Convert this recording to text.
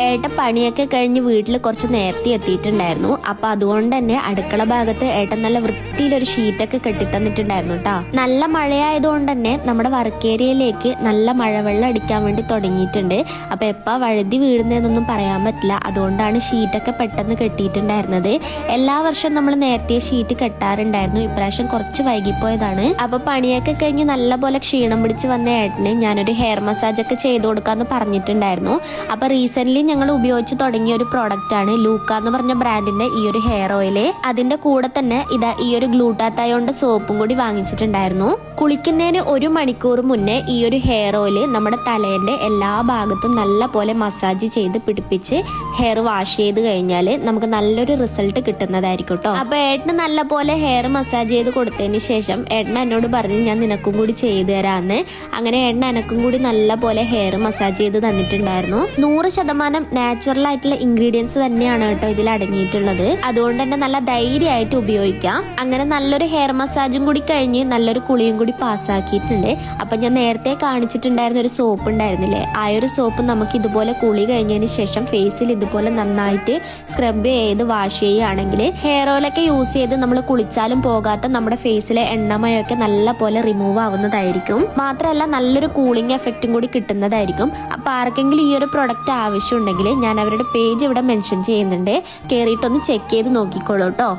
ഏട്ട പണിയൊക്കെ കഴിഞ്ഞ് വീട്ടിൽ കുറച്ച് നേരത്തെ എത്തിയിട്ടുണ്ടായിരുന്നു. അപ്പൊ അതുകൊണ്ട് തന്നെ അടുക്കള ഭാഗത്ത് ഏട്ടൻ നല്ല വൃത്തിയിലൊരു ഷീറ്റൊക്കെ കെട്ടിത്തന്നിട്ടുണ്ടായിരുന്നു കേട്ടോ. നല്ല മഴയായതുകൊണ്ട് തന്നെ നമ്മുടെ വർക്ക് ഏരിയയിലേക്ക് നല്ല മഴവെള്ളം അടിക്കാൻ വേണ്ടി തുടങ്ങിയിട്ടുണ്ട്. അപ്പൊ എപ്പാ വഴുതി വീഴുന്നതെന്നൊന്നും പറയാൻ പറ്റില്ല. അതുകൊണ്ടാണ് ഷീറ്റൊക്കെ പെട്ടെന്ന് കെട്ടിയിട്ടുണ്ടായിരുന്നത്. എല്ലാ വർഷവും നമ്മൾ നേരത്തെ ഷീറ്റ് കെട്ടാറുണ്ടായിരുന്നു. ഇപ്രാവശ്യം കുറച്ച് വൈകിപ്പോയതാണ്. അപ്പൊ പണിയൊക്കെ കഴിഞ്ഞ് നല്ലപോലെ ക്ഷീണം പിടിച്ച് വന്ന ഏട്ടന് ഞാനൊരു ഹെയർ മസാജ് ഒക്കെ ചെയ്ത് കൊടുക്കാന്ന് പറഞ്ഞിട്ടുണ്ടായിരുന്നു. അപ്പൊ റീസെന്റ് ഞങ്ങൾ ഉപയോഗിച്ച് തുടങ്ങിയ ഒരു പ്രോഡക്റ്റ് ആണ് ലൂക്ക എന്ന് പറഞ്ഞ ബ്രാൻഡിന്റെ ഈ ഒരു ഹെയർ ഓയില്. അതിന്റെ കൂടെ തന്നെ ഇതാ ഈ ഒരു ഗ്ലൂട്ടാത്തയോണ്ട് സോപ്പും കൂടി വാങ്ങിച്ചിട്ടുണ്ടായിരുന്നു. കുളിക്കുന്നതിന് 1 മണിക്കൂർ മുന്നേ ഈ ഒരു ഹെയർ ഓയില് നമ്മുടെ തലേന്റെ എല്ലാ ഭാഗത്തും നല്ല പോലെ മസാജ് ചെയ്ത് പിടിപ്പിച്ച് ഹെയർ വാഷ് ചെയ്ത് കഴിഞ്ഞാൽ നമുക്ക് നല്ലൊരു റിസൾട്ട് കിട്ടുന്നതായിരിക്കും കേട്ടോ. അപ്പൊ ഏട്ടന് നല്ല പോലെ ഹെയർ മസാജ് ചെയ്ത് കൊടുത്തതിന് ശേഷം ഏട്ടൻ എന്നോട് പറഞ്ഞു ഞാൻ നിനക്കും കൂടി ചെയ്തു തരാന്ന്. അങ്ങനെ ഏട്ടൻ എനക്കും കൂടി നല്ല പോലെ ഹെയർ മസാജ് ചെയ്ത് തന്നിട്ടുണ്ടായിരുന്നു. 100% നാച്ചുറൽ ആയിട്ടുള്ള ഇൻഗ്രീഡിയൻസ് തന്നെയാണ് കേട്ടോ ഇതിൽ അടങ്ങിയിട്ടുള്ളത്. അതുകൊണ്ട് തന്നെ നല്ല ധൈര്യമായിട്ട് ഉപയോഗിക്കാം. അങ്ങനെ നല്ലൊരു ഹെയർ മസാജും കൂടി കഴിഞ്ഞ് നല്ലൊരു കുളിയും കൂടി പാസ്സാക്കിയിട്ടുണ്ട്. അപ്പൊ ഞാൻ നേരത്തെ കാണിച്ചിട്ടുണ്ടായിരുന്ന ഒരു സോപ്പ് ഉണ്ടായിരുന്നില്ലേ, ആ ഒരു സോപ്പ് നമുക്ക് ഇതുപോലെ കുളി കഴിഞ്ഞതിന് ശേഷം ഫേസിൽ ഇതുപോലെ നന്നായിട്ട് സ്ക്രബ് ചെയ്ത് വാഷ് ചെയ്യുകയാണെങ്കിൽ ഹെയർ ഓയിലൊക്കെ യൂസ് ചെയ്ത് നമ്മൾ കുളിച്ചാലും പോകാത്ത നമ്മുടെ ഫേസിലെ എണ്ണമയൊക്കെ നല്ല പോലെ റിമൂവ് ആവുന്നതായിരിക്കും. മാത്രമല്ല നല്ലൊരു കൂളിംഗ് എഫക്റ്റും കൂടി കിട്ടുന്നതായിരിക്കും. അപ്പൊ ആർക്കെങ്കിലും ഈ ഒരു പ്രൊഡക്റ്റ് ആവശ്യമുണ്ടെങ്കിൽ ഞാൻ അവരുടെ പേജ് ഇവിടെ മെൻഷൻ ചെയ്യുന്നുണ്ട്, കയറിയിട്ടൊന്ന് ചെക്ക് ചെയ്ത് നോക്കിക്കോളൂ കേട്ടോ.